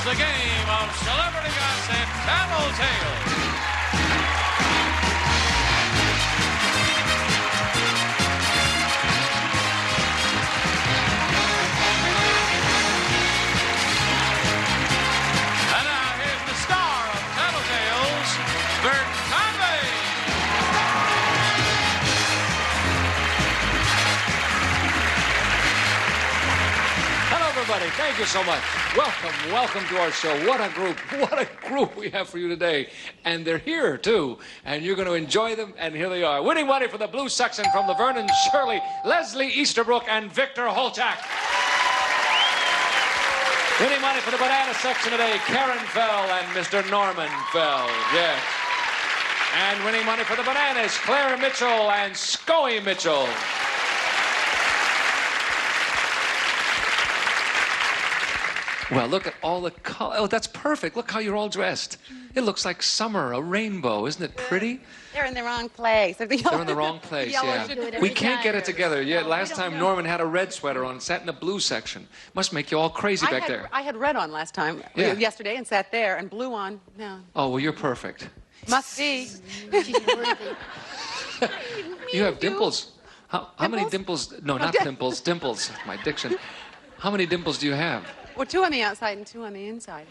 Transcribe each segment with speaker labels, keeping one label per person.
Speaker 1: the game of Celebrity Gossip Tattletales. And now here's the star of Tattletales, Bert Convey.
Speaker 2: Hello, everybody. Thank you so much. Welcome to our show. What a group we have for you today. And they're here, too. And you're going to enjoy them, and here they are. Winning money for the blue section from the Vernon Shirley, Leslie Easterbrook, and Victor Holchak. Winning money for the banana section today, Karen Fell and Mr. Norman Fell. Yes. And winning money for the bananas, Claire Mitchell and Scoey Mitchell. Well, look at all the color. Oh, that's perfect. Look how you're all dressed. It looks like summer, a rainbow. Isn't it pretty?
Speaker 3: They're in the wrong place.
Speaker 2: They're in the wrong place, yeah. We can't get it together. Yeah, last time Norman had a red sweater on, sat in the blue section. Must make you all crazy back there.
Speaker 3: I had red on last time, yesterday, and sat there, and blue on. No.
Speaker 2: Oh, well, you're perfect.
Speaker 3: Must be.
Speaker 2: You have dimples. How many dimples? No, not dimples. Dimples. My diction. How many dimples do you have?
Speaker 3: Well, 2 on the outside and 2 on the inside.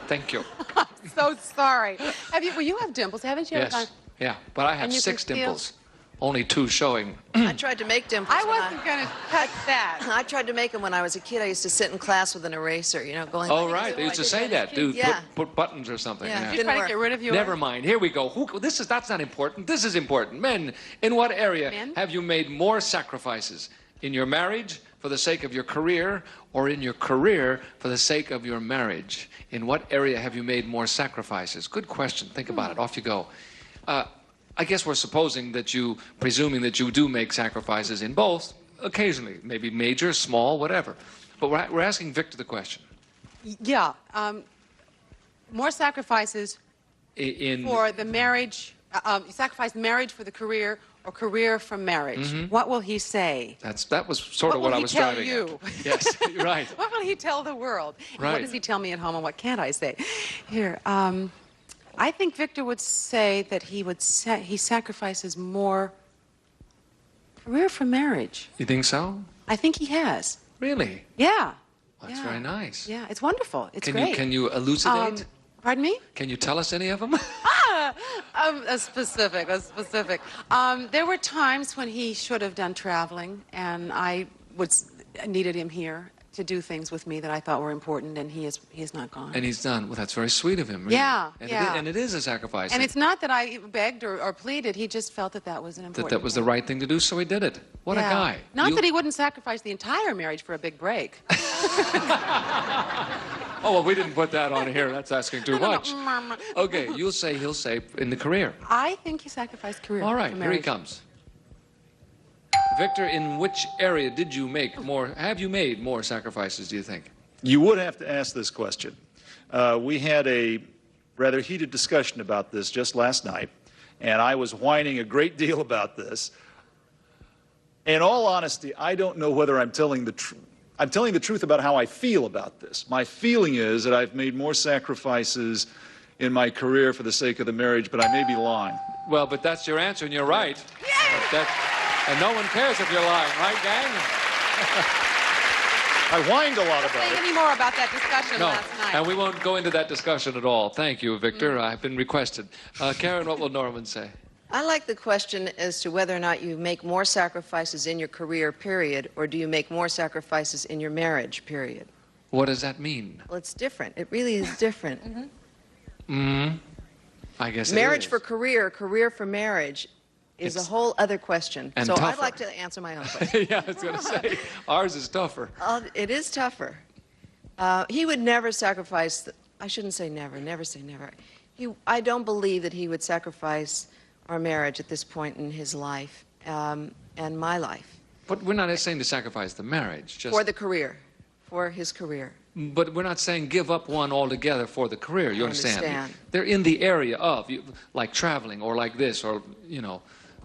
Speaker 2: Thank you.
Speaker 3: I'm so sorry. Well, you have dimples, haven't you?
Speaker 2: Yes. Yeah, but I have 6 dimples. Only 2 showing.
Speaker 4: I tried to make dimples.
Speaker 3: I wasn't going to touch that.
Speaker 4: I tried to make them when I was a kid. I used to sit in class with an eraser, you know, going.
Speaker 2: Oh, right. They used to say that, dude.
Speaker 4: Yeah.
Speaker 2: Put buttons or something.
Speaker 4: Yeah.
Speaker 3: You're trying to get rid of yours?
Speaker 2: Never mind. Here we go. That's not important. This is important. Men, in what area have you made more sacrifices? In your marriage, for the sake of your career, or in your career for the sake of your marriage? In what area have you made more sacrifices? Good question. Think about it. Off you go. I guess we're presuming that you do make sacrifices in both, occasionally. Maybe major, small, whatever. But we're asking Victor the question.
Speaker 3: Yeah. More sacrifices for the marriage. Sacrifice marriage for the career, or career from marriage. Mm-hmm. What will he say?
Speaker 2: That was sort of what I was driving at.
Speaker 3: What will he
Speaker 2: tell you? Yes, you're right.
Speaker 3: What will he tell the world? And
Speaker 2: right.
Speaker 3: What does he tell me at home, and what can't I say? Here, I think Victor would say that he sacrifices more career from marriage.
Speaker 2: You think so?
Speaker 3: I think he has.
Speaker 2: Really?
Speaker 3: Yeah.
Speaker 2: Well, that's very nice.
Speaker 3: Yeah, it's wonderful. It's great.
Speaker 2: Can you elucidate?
Speaker 3: Pardon me?
Speaker 2: Can you tell us any of them?
Speaker 3: Specific. There were times when he should have done traveling, and I needed him here to do things with me that I thought were important, and he has not gone.
Speaker 2: And he's done. Well, that's very sweet of him. Really.
Speaker 3: Yeah,
Speaker 2: and it is a sacrifice.
Speaker 3: And it's not that I begged or pleaded. He just felt that was an important
Speaker 2: that was the right thing to do, so he did it. What a guy.
Speaker 3: Not that he wouldn't sacrifice the entire marriage for a big break.
Speaker 2: Oh, well, we didn't put that on here. That's asking too much. Okay, he'll say in the career.
Speaker 3: I think he sacrificed career.
Speaker 2: All right, here he comes. Victor, in which area have you made more sacrifices, do you think?
Speaker 5: You would have to ask this question. We had a rather heated discussion about this just last night, and I was whining a great deal about this. In all honesty, I don't know whether I'm telling the truth. I'm telling the truth about how I feel about this. My feeling is that I've made more sacrifices in my career for the sake of the marriage, but I may be lying.
Speaker 2: Well, but that's your answer, and you're right. And no one cares if you're lying, right, gang?
Speaker 5: I whined a lot about it.
Speaker 3: Say any more about that discussion last night.
Speaker 2: And we won't go into that discussion at all. Thank you, Victor. I've been requested. Karen, what will Norman say?
Speaker 4: I like the question as to whether or not you make more sacrifices in your career, period, or do you make more sacrifices in your marriage, period.
Speaker 2: What does that mean?
Speaker 4: Well, it's different. It really is different.
Speaker 2: I guess
Speaker 4: marriage for career, career for marriage is a whole other question.
Speaker 2: And
Speaker 4: so
Speaker 2: tougher.
Speaker 4: I'd like to answer my own question.
Speaker 2: Yeah, I was going to say, ours is tougher.
Speaker 4: It is tougher. He would never sacrifice, I shouldn't say never say never. I don't believe that he would sacrifice our marriage at this point in his life and my life.
Speaker 2: But we're not saying to sacrifice the marriage. Just
Speaker 4: for the career, for his career.
Speaker 2: But we're not saying give up one altogether for the career. You
Speaker 4: understand?
Speaker 2: They're in the area of, like traveling or like this or, you know.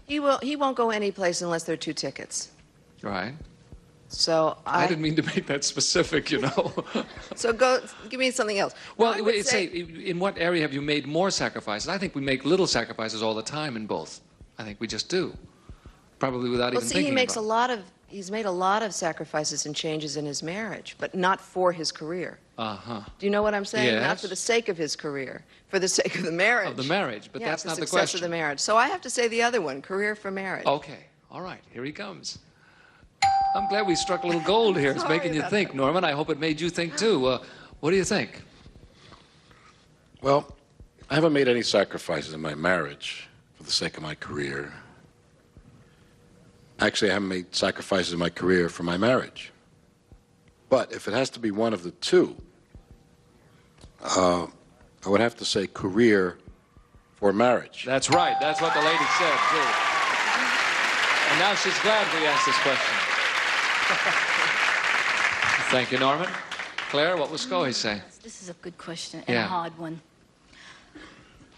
Speaker 4: He won't go any place unless there are 2 tickets.
Speaker 2: Right.
Speaker 4: So
Speaker 2: I didn't mean to make that specific, you know.
Speaker 4: So give me something else.
Speaker 2: Well, say, in what area have you made more sacrifices? I think we make little sacrifices all the time in both. I think we just do. Probably without even thinking about it.
Speaker 4: He's made a lot of sacrifices and changes in his marriage, but not for his career.
Speaker 2: Uh-huh.
Speaker 4: Do you know what I'm saying?
Speaker 2: Yes.
Speaker 4: Not for the sake of his career, for the sake of the marriage.
Speaker 2: Of the marriage, but that's not the question.
Speaker 4: The success of the marriage. So I have to say the other one, career for marriage.
Speaker 2: Okay. All right. Here he comes. I'm glad we struck a little gold here. It's making you think, Norman. I hope it made you think, too. What do you think?
Speaker 6: Well, I haven't made any sacrifices in my marriage for the sake of my career. Actually, I haven't made sacrifices in my career for my marriage. But if it has to be one of the two, I would have to say career for marriage.
Speaker 2: That's right. That's what the lady said, too. And now she's glad we asked this question. Thank you, Norman. Claire, what will Scully say?
Speaker 7: This is a good question and a hard one.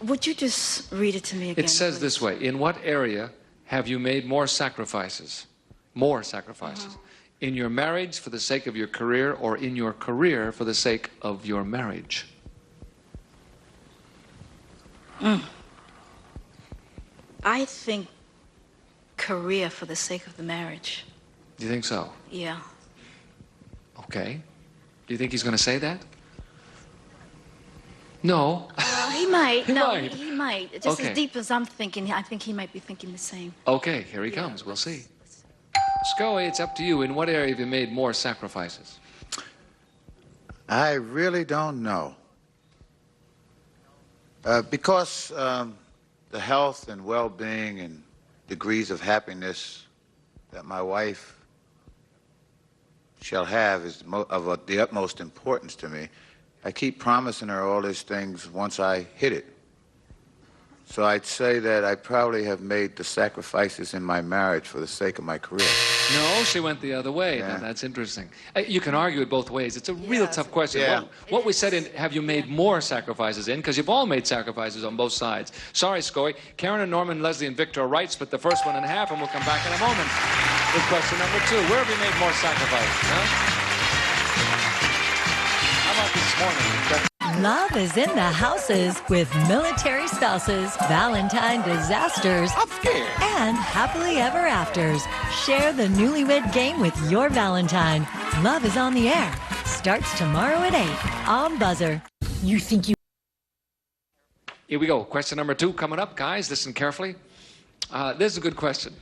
Speaker 7: Would you just read it to me again?
Speaker 2: It says
Speaker 7: please?
Speaker 2: this way. In what area have you made more sacrifices? More sacrifices. In your marriage for the sake of your career, or in your career for the sake of your marriage?
Speaker 7: I think career for the sake of the marriage.
Speaker 2: Do you think so?
Speaker 7: Yeah.
Speaker 2: Okay. Do you think he's going to say that? No.
Speaker 7: He might.
Speaker 2: He might.
Speaker 7: He might. Just as deep as I'm thinking, I think he might be thinking the same.
Speaker 2: Okay, here he comes. We'll see. Scully, it's up to you. In what area have you made more sacrifices?
Speaker 8: I really don't know. Because the health and well-being and degrees of happiness that my wife shall have is of the utmost importance to me. I keep promising her all these things once I hit it. So I'd say that I probably have made the sacrifices in my marriage for the sake of my career.
Speaker 2: No, she went the other way.
Speaker 8: Yeah.
Speaker 2: Now, that's interesting. You can argue it both ways. It's a real tough question.
Speaker 8: Yeah.
Speaker 2: What we said in, have you made more sacrifices in? Because you've all made sacrifices on both sides. Sorry, Scully. Karen and Norman, Leslie and Victor are right. Split the first one in half, and we'll come back in a moment with question number 2. Where have you made more sacrifices? Huh? How about this morning?
Speaker 9: Love is in the houses with military spouses, Valentine disasters,
Speaker 8: I'm scared.
Speaker 9: and happily ever afters. Share the newlywed game with your Valentine. Love is on the air. Starts tomorrow at 8 on Buzzer. You think you...
Speaker 2: Here we go. Question number 2 coming up. Guys, listen carefully. This is a good question.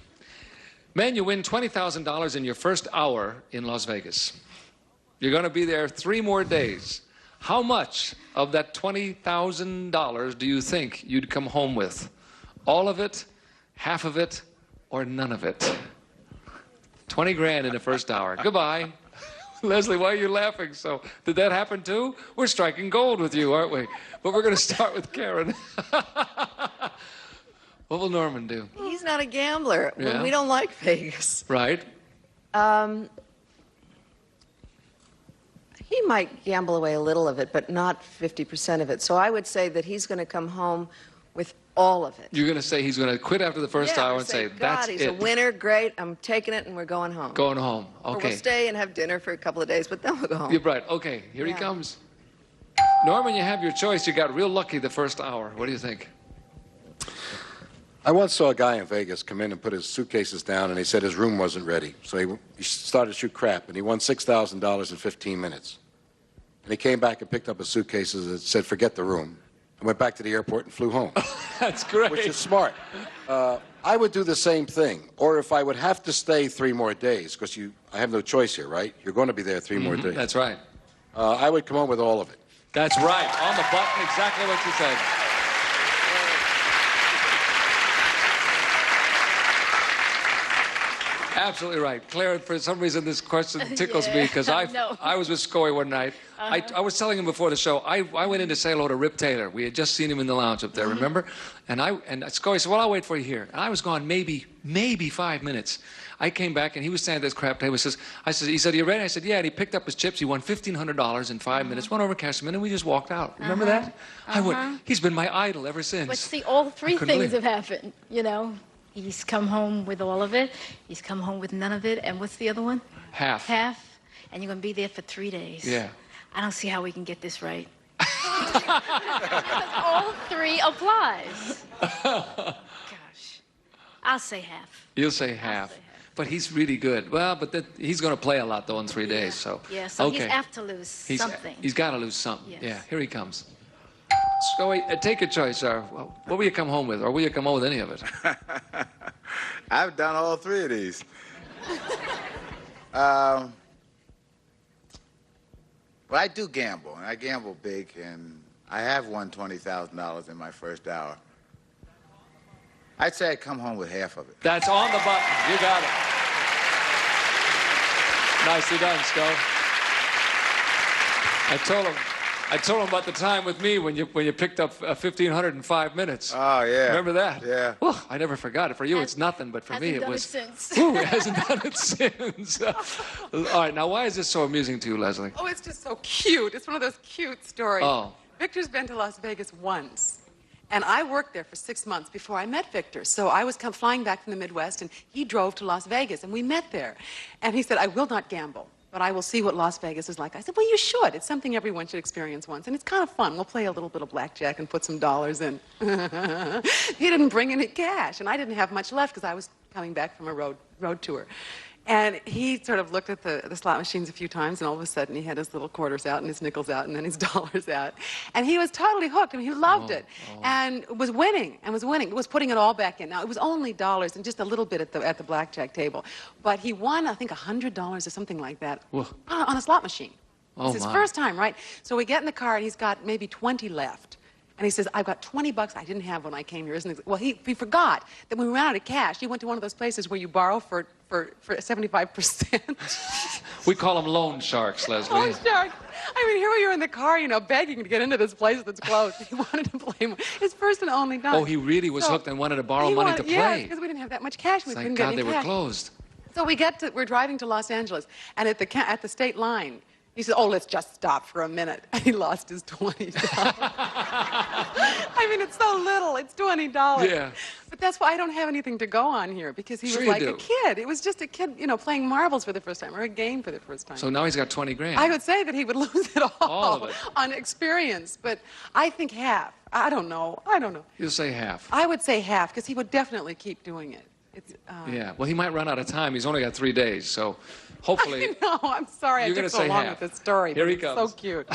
Speaker 2: Men, you win $20,000 in your first hour in Las Vegas. You're going to be there 3 more days. How much of that $20,000 do you think you'd come home with? All of it, half of it, or none of it? 20 grand in the first hour. Goodbye. Leslie, why are you laughing so? Did that happen too? We're striking gold with you, aren't we? But we're going to start with Karen. What will Norman do?
Speaker 4: He's not a gambler.
Speaker 2: Yeah.
Speaker 4: We don't like Vegas.
Speaker 2: Right.
Speaker 4: He might gamble away a little of it, but not 50% of it. So I would say that he's going to come home with all of it.
Speaker 2: You're going to say he's going to quit after the first hour and say, that's
Speaker 4: God, he's
Speaker 2: it.
Speaker 4: a winner, great, I'm taking it, and we're going home.
Speaker 2: Going home.
Speaker 4: Or
Speaker 2: Okay.
Speaker 4: we'll stay and have dinner for a couple of days, but then we'll go home.
Speaker 2: You're right. Okay, here he comes. Norman, you have your choice. You got real lucky the first hour. What do you think?
Speaker 6: I once saw a guy in Vegas come in and put his suitcases down, and he said his room wasn't ready. So he started to shoot crap, and he won $6,000 in 15 minutes. And he came back and picked up his suitcases and said, forget the room. And went back to the airport and flew home.
Speaker 2: That's great.
Speaker 6: Which is smart. I would do the same thing. Or if I would have to stay 3 more days, because I have no choice here, right? You're going to be there 3 more days.
Speaker 2: That's right.
Speaker 6: I would come home with all of it.
Speaker 2: That's right. On the button, exactly what you said. Absolutely right. Claire, for some reason this question tickles me because I was with Scully one night. I was telling him before the show, I went in to say hello to Rip Taylor. We had just seen him in the lounge up there, remember? And Scully said, well, I'll wait for you here. And I was gone maybe 5 minutes. I came back and he was standing at this crap table. He said, are you ready? I said, yeah. And he picked up his chips. He won $1,500 in 5 minutes, went over, cashed them in, and we just walked out. Remember that? I went, he's been my idol ever since.
Speaker 7: But see, all 3 things have happened, you know. He's come home with all of it. He's come home with none of it. And what's the other one?
Speaker 2: Half.
Speaker 7: Half. And you're going to be there for 3 days.
Speaker 2: Yeah.
Speaker 7: I don't see how we can get this right. All 3 applies. Gosh. I'll say half.
Speaker 2: You'll say half. But he's really good. Well, but he's going to play a lot, though, in 3 days. So,
Speaker 7: yeah, so
Speaker 2: okay.
Speaker 7: he's apt to lose something.
Speaker 2: He's got to lose something.
Speaker 7: Yes.
Speaker 2: Yeah, here he comes. So take a choice, sir. What will you come home with? Or will you come home with any of it?
Speaker 8: I've done all 3 of these. Well, I do gamble, and I gamble big, and I have won $20,000 in my first hour. I'd say I'd come home with half of it.
Speaker 2: That's on the button. You got it. Nicely done, Sco. I told him about the time with me when you picked up 1,500 in 5 minutes.
Speaker 8: Oh, yeah.
Speaker 2: Remember that?
Speaker 8: Yeah.
Speaker 2: Well, I never forgot it. For you, it's nothing, but for me, it was.
Speaker 7: Since.
Speaker 2: Ooh, it hasn't done it since. All right, now why is this so amusing to you, Leslie?
Speaker 3: Oh, it's just so cute. It's one of those cute stories.
Speaker 2: Oh.
Speaker 3: Victor's been to Las Vegas once. And I worked there for 6 months before I met Victor. So I was flying back from the Midwest, and he drove to Las Vegas, and we met there. And he said, I will not gamble, but I will see what Las Vegas is like. I said, well, you should. It's something everyone should experience once, and it's kind of fun. We'll play a little bit of blackjack and put some dollars in. He didn't bring any cash, and I didn't have much left because I was coming back from a road tour. And he sort of looked at the slot machines a few times, and all of a sudden he had his little quarters out and his nickels out and then his dollars out. And he was totally hooked. I mean, he loved it and was winning and was winning. Was putting it all back in. Now, it was only dollars and just a little bit at the blackjack table. But he won, I think, $100 or something like that on a slot machine. It's his first time, right? So we get in the car, and he's got maybe 20 left. And he says, I've got $20 I didn't have when I came here. Well, he forgot that when we ran out of cash, he went to one of those places where you borrow for 75%.
Speaker 2: We call them loan sharks, Leslie.
Speaker 3: Loan shark. I mean, here we are in the car, you know, begging to get into this place that's closed. He wanted to play more. His first and only time.
Speaker 2: Oh, he really was hooked and wanted to borrow money to play.
Speaker 3: Yeah, because we didn't have that much cash. We couldn't get any
Speaker 2: Thank God they
Speaker 3: cash.
Speaker 2: were closed.
Speaker 3: So we're driving to Los Angeles, and at the state line, he said, oh, let's just stop for a minute. And he lost his $20. I mean, it's so little. It's $20.
Speaker 2: Yeah.
Speaker 3: But that's why I don't have anything to go on here, because he was like a kid. It was just a kid, you know, playing marbles for the first time, or a game for the first time.
Speaker 2: So now he's got 20 grand.
Speaker 3: I would say that he would lose it all
Speaker 2: of it.
Speaker 3: on experience, but I think half. I don't know.
Speaker 2: You'll say half.
Speaker 3: I would say half, because he would definitely keep doing it.
Speaker 2: Yeah, well, he might run out of time. He's only got 3 days, so hopefully...
Speaker 3: I know, I'm sorry I took so long with this story.
Speaker 2: Here he
Speaker 3: comes. So cute.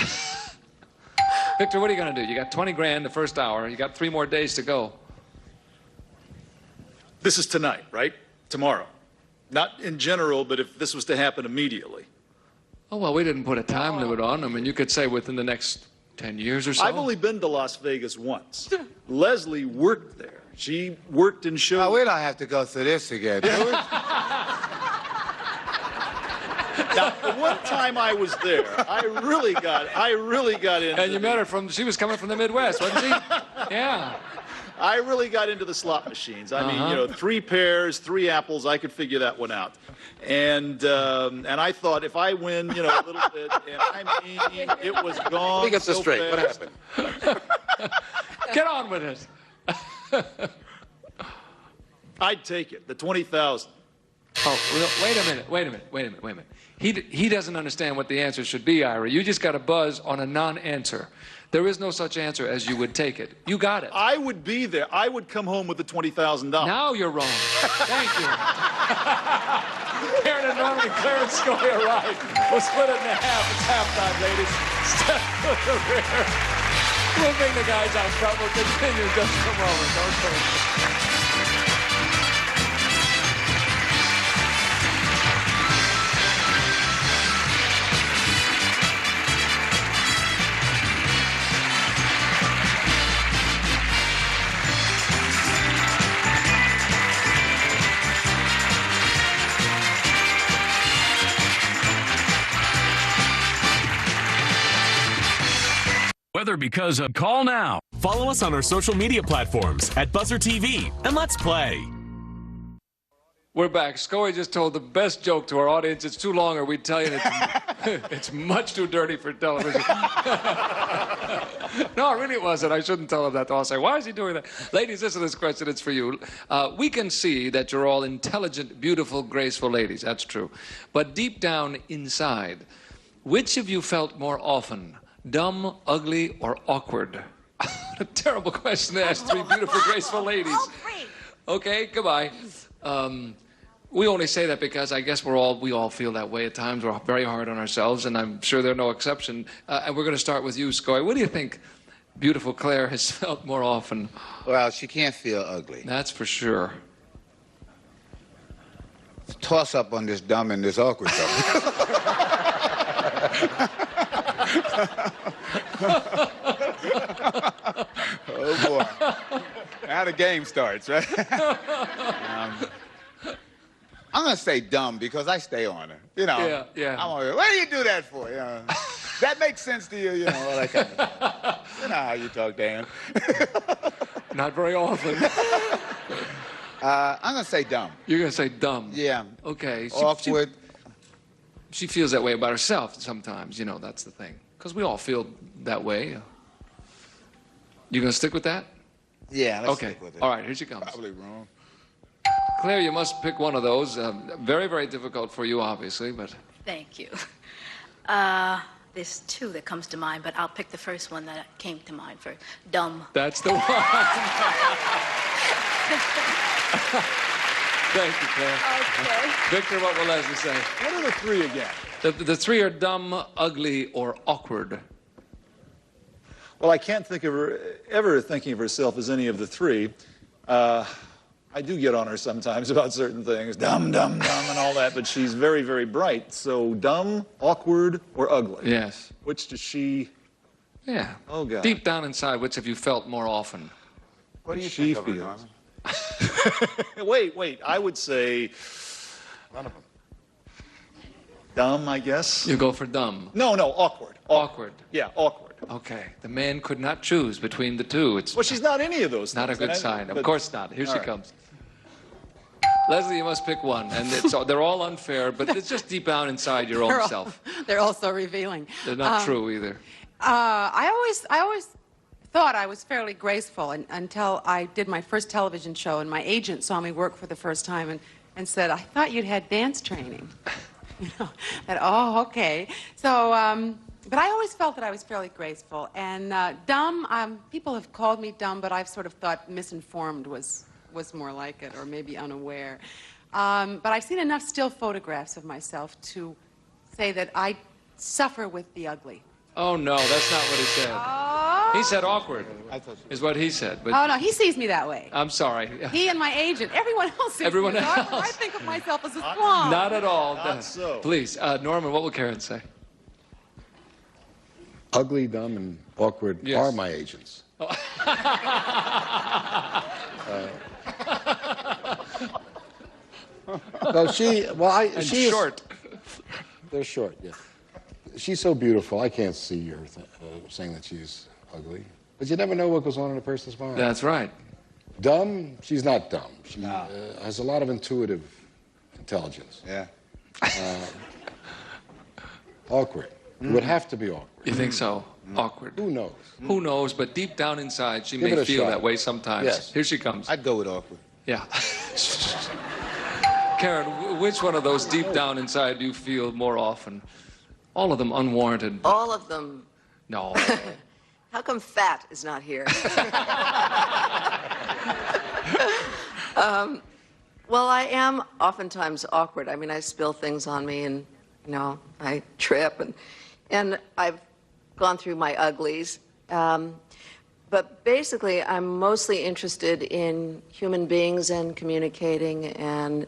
Speaker 2: Victor, what are you going to do? You got 20 grand the first hour. You got 3 more days to go.
Speaker 5: This is tonight, right? Tomorrow. Not in general, but if this was to happen immediately.
Speaker 2: Oh, well, we didn't put a time limit on. I mean, you could say within the next 10 years or so.
Speaker 5: I've only been to Las Vegas once. Leslie worked there. She worked in shows.
Speaker 8: Oh, we don't have to go through this again, do we?
Speaker 5: Now, the one time I was there, I really got into
Speaker 2: And you met her she was coming from the Midwest, wasn't she? Yeah.
Speaker 5: I really got into the slot machines. I mean, you know, 3 pears, 3 apples, I could figure that one out. And I thought if I win, you know, a little bit, and I mean, it was gone.
Speaker 6: Let me get this
Speaker 5: so
Speaker 6: straight.
Speaker 5: fast.
Speaker 6: What happened?
Speaker 2: Get on with it.
Speaker 5: I'd take it, the 20,000.
Speaker 2: Oh, wait a minute. He doesn't understand what the answer should be, Ira. You just got to buzz on a non-answer. There is no such answer as you would take it. You got it.
Speaker 5: I would be there. I would come home with the $20,000.
Speaker 2: Now you're wrong. Thank you. Karen and Norman, Clarence Scoy are right. We'll split it in half. It's halftime, ladies. Step to the rear. We'll bring the guys out front. We'll continue in just a moment. Don't turn.
Speaker 10: Whether because of Call Now. Follow us on our social media platforms at Buzzer TV and let's play.
Speaker 2: We're back. Scoey just told the best joke to our audience. It's too long, or we'd tell you it's much too dirty for television. No, really it wasn't. I shouldn't tell him that. I'll say, why is he doing that? Ladies, listen to this question. It's for you. We can see that you're all intelligent, beautiful, graceful ladies. That's true. But deep down inside, which of you felt more often? Dumb, ugly, or awkward? A terrible question to ask three beautiful, graceful ladies. Okay, goodbye. We only say that because I guess we all feel that way at times. We're very hard on ourselves, and I'm sure they're no exception. And we're going to start with you, Scoy. What do you think beautiful Claire has felt more often?
Speaker 8: Well, she can't feel ugly.
Speaker 2: That's for sure.
Speaker 8: Toss up on this dumb and this awkward stuff. Oh, boy. Now the game starts, right? I'm going to say dumb because I stay on her. You know.
Speaker 2: Yeah.
Speaker 8: I'm on her. What do you do that for? You know, that makes sense to you, you know, all that kind of stuff. You know how you talk, Dan.
Speaker 2: Not very often.
Speaker 8: I'm going to say dumb.
Speaker 2: You're going to say dumb?
Speaker 8: Yeah.
Speaker 2: Okay.
Speaker 8: Awkward.
Speaker 2: She feels that way about herself sometimes, you know, that's the thing. Because we all feel that way. You going to stick with that?
Speaker 8: Yeah, let's stick with it.
Speaker 2: All right, here she comes.
Speaker 8: Probably wrong.
Speaker 2: Claire, you must pick one of those. Very, very difficult for you, obviously, but...
Speaker 7: Thank you. There's two that comes to mind, but I'll pick the first one that came to mind first. Dumb.
Speaker 2: That's the one. Thank you, Claire.
Speaker 7: Okay.
Speaker 2: Victor, what will Leslie say?
Speaker 5: What are the three again?
Speaker 2: The three are dumb, ugly, or awkward.
Speaker 5: Well, I can't think of her ever thinking of herself as any of the three. I do get on her sometimes about certain things, dumb, dumb, dumb, and all that, but she's very, very bright. So dumb, awkward, or ugly?
Speaker 2: Yes.
Speaker 5: Which does she...
Speaker 2: Yeah.
Speaker 5: Oh, God.
Speaker 2: Deep down inside, which have you felt more often?
Speaker 8: What do you
Speaker 5: she
Speaker 8: think of her,
Speaker 5: feels?
Speaker 8: Norman?
Speaker 5: Wait. I would say...
Speaker 6: None of them.
Speaker 5: Dumb, I guess.
Speaker 2: You go for dumb.
Speaker 5: No, awkward.
Speaker 2: Awkward.
Speaker 5: Yeah, awkward.
Speaker 2: Okay. The man could not choose between the two. It's
Speaker 5: Well, she's not any of those
Speaker 2: not a
Speaker 5: things.
Speaker 2: good sign.
Speaker 5: But-
Speaker 2: Of course not. Here she
Speaker 5: right.
Speaker 2: comes. Leslie, you must pick one. And they're all unfair, but it's just deep down inside your own self.
Speaker 3: They're all so revealing.
Speaker 2: They're not true either.
Speaker 3: I always thought I was fairly graceful until I did my first television show, and my agent saw me work for the first time and said, I thought you'd had dance training. You know, that, oh, okay. So, but I always felt that I was fairly graceful. And dumb, people have called me dumb, but I've sort of thought misinformed was more like it, or maybe unaware. But I've seen enough still photographs of myself to say that I suffer with the ugly.
Speaker 2: Oh, no, that's not what he said.
Speaker 3: Oh.
Speaker 2: He said awkward, is what he said. But
Speaker 3: Oh, no, he sees me that way.
Speaker 2: I'm sorry.
Speaker 3: He and my agent, everyone else sees
Speaker 2: Everyone
Speaker 3: me.
Speaker 2: else.
Speaker 3: I think of myself as a swan.
Speaker 2: Not at all.
Speaker 5: Not so.
Speaker 2: Please, Norman, what will Karen say?
Speaker 6: Ugly, dumb, and awkward
Speaker 2: Yes.
Speaker 6: are my agents. No, she
Speaker 2: Short.
Speaker 6: They're short, yeah. She's so beautiful. I can't see her saying that she's ugly. But you never know what goes on in a person's mind.
Speaker 2: That's right.
Speaker 6: Dumb, she's not dumb. She has a lot of intuitive intelligence.
Speaker 8: Yeah.
Speaker 6: Awkward. It would have to be awkward.
Speaker 2: You think so? Awkward.
Speaker 6: Who knows?
Speaker 2: Who knows? But deep down inside, she
Speaker 6: Give
Speaker 2: may
Speaker 6: it a
Speaker 2: feel
Speaker 6: shot.
Speaker 2: that way sometimes.
Speaker 6: Yes.
Speaker 2: Here she comes.
Speaker 8: I'd go with awkward.
Speaker 2: Yeah. Karen, which one of those deep down inside do you feel more often? All of them unwarranted.
Speaker 4: All of them.
Speaker 2: No.
Speaker 4: How come fat is not here? Well, I am oftentimes awkward. I mean, I spill things on me, and you know, I trip, and I've gone through my uglies. But basically, I'm mostly interested in human beings and communicating and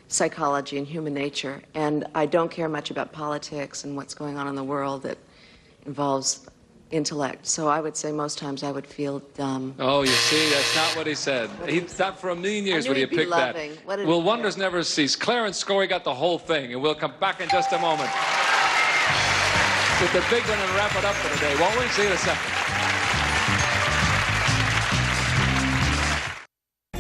Speaker 4: psychology and human nature. And I don't care much about politics and what's going on in the world that involves intellect. So I would say most times I would feel dumb.
Speaker 2: Oh, you see, that's not what he said. He thought for a million years would he have
Speaker 4: he'd be
Speaker 2: picked that.
Speaker 4: loving. What did
Speaker 2: Will
Speaker 4: he
Speaker 2: wonders
Speaker 4: care?
Speaker 2: never cease? Clarence Scoey got the whole thing, and we'll come back in just a moment with the big one and wrap it up for today. Won't we? See you in a second.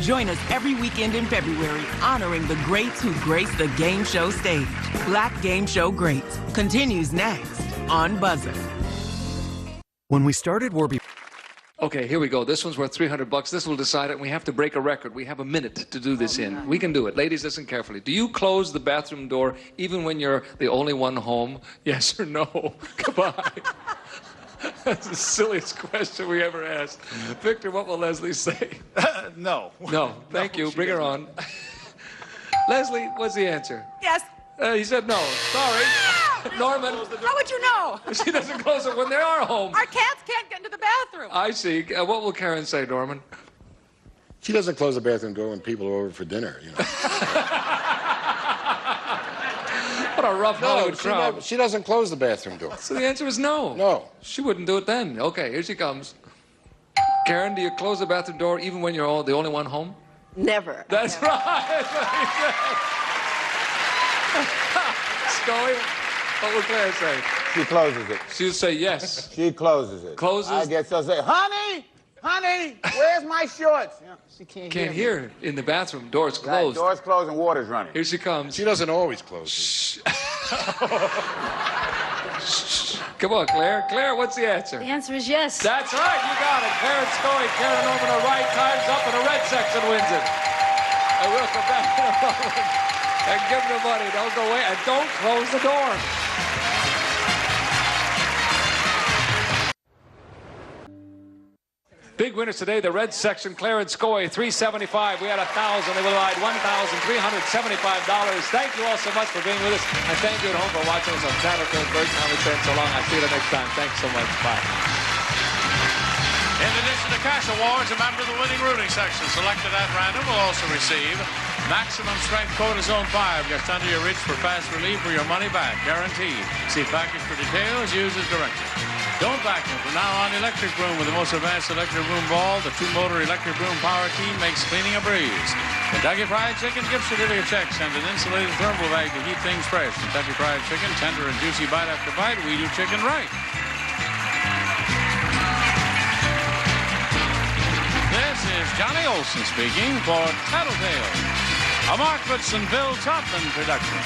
Speaker 11: Join us every weekend in February, honoring the greats who grace the game show stage. Black Game Show Greats continues next on Buzzer.
Speaker 12: When we started Warby...
Speaker 2: Okay, here we go. This one's worth $300. This will decide it, and we have to break a record. We have a minute to do this in. We can do it. Ladies, listen carefully. Do you close the bathroom door even when you're the only one home? Yes or no? Goodbye. That's the silliest question we ever asked. Victor, what will Leslie say?
Speaker 5: No.
Speaker 2: No. Thank you. Bring her on. Leslie, what's the answer?
Speaker 3: Yes.
Speaker 2: He said no. Sorry. Norman.
Speaker 3: How would you know?
Speaker 2: She doesn't close it when they are home.
Speaker 3: Our cats can't get into the bathroom.
Speaker 2: I see. What will Karen say, Norman?
Speaker 6: She doesn't close the bathroom door when people are over for dinner, you know.
Speaker 2: What a rough Hollywood crowd.
Speaker 6: She doesn't close the bathroom door.
Speaker 2: So the answer is no.
Speaker 6: No.
Speaker 2: She wouldn't do it then. Okay, here she comes. Karen, do you close the bathroom door even when you're the only one home?
Speaker 4: Never.
Speaker 2: That's right. Scully, what would Claire say?
Speaker 8: She closes it.
Speaker 2: She'll say yes.
Speaker 8: She closes it.
Speaker 2: Closes.
Speaker 8: I guess she'll say, honey, where's my shorts? You know, she
Speaker 2: Can't hear in the bathroom. Door's closed.
Speaker 8: Door's closed and water's running.
Speaker 2: Here she comes.
Speaker 6: She doesn't always close it.
Speaker 2: Come on, Claire. Claire, what's the answer?
Speaker 7: The answer is yes.
Speaker 2: That's right. You got it. Claire and Scully, Karen Norman are right. Time's up, and the red section wins it. And we'll come back in a moment and give them the money. Don't go away, and don't close the door. Big winners today, the red section, Claire and Scoy, $375. We had $1,000. They will divide $1,375. Thank you all so much for being with us. And thank you at home for watching us on Tattletales. Bird Time. It's been so long. I'll see you the next time. Thanks so much. Bye.
Speaker 1: In addition to cash awards, a member of the winning rooting section selected at random will also receive maximum strength cortisone 5 gets under your reach for fast relief or your money back. Guaranteed. See package for details. Use as directed. Don't vacuum. From now on, electric broom with the most advanced electric broom ball. The 2-motor electric broom power team makes cleaning a breeze. Kentucky Fried Chicken gift certificate checks and an insulated thermal bag to keep things fresh. Kentucky Fried Chicken, tender and juicy bite after bite. We do chicken right. This is Johnny Olson speaking for Tattletales, a Mark Goodson, Bill Todman production.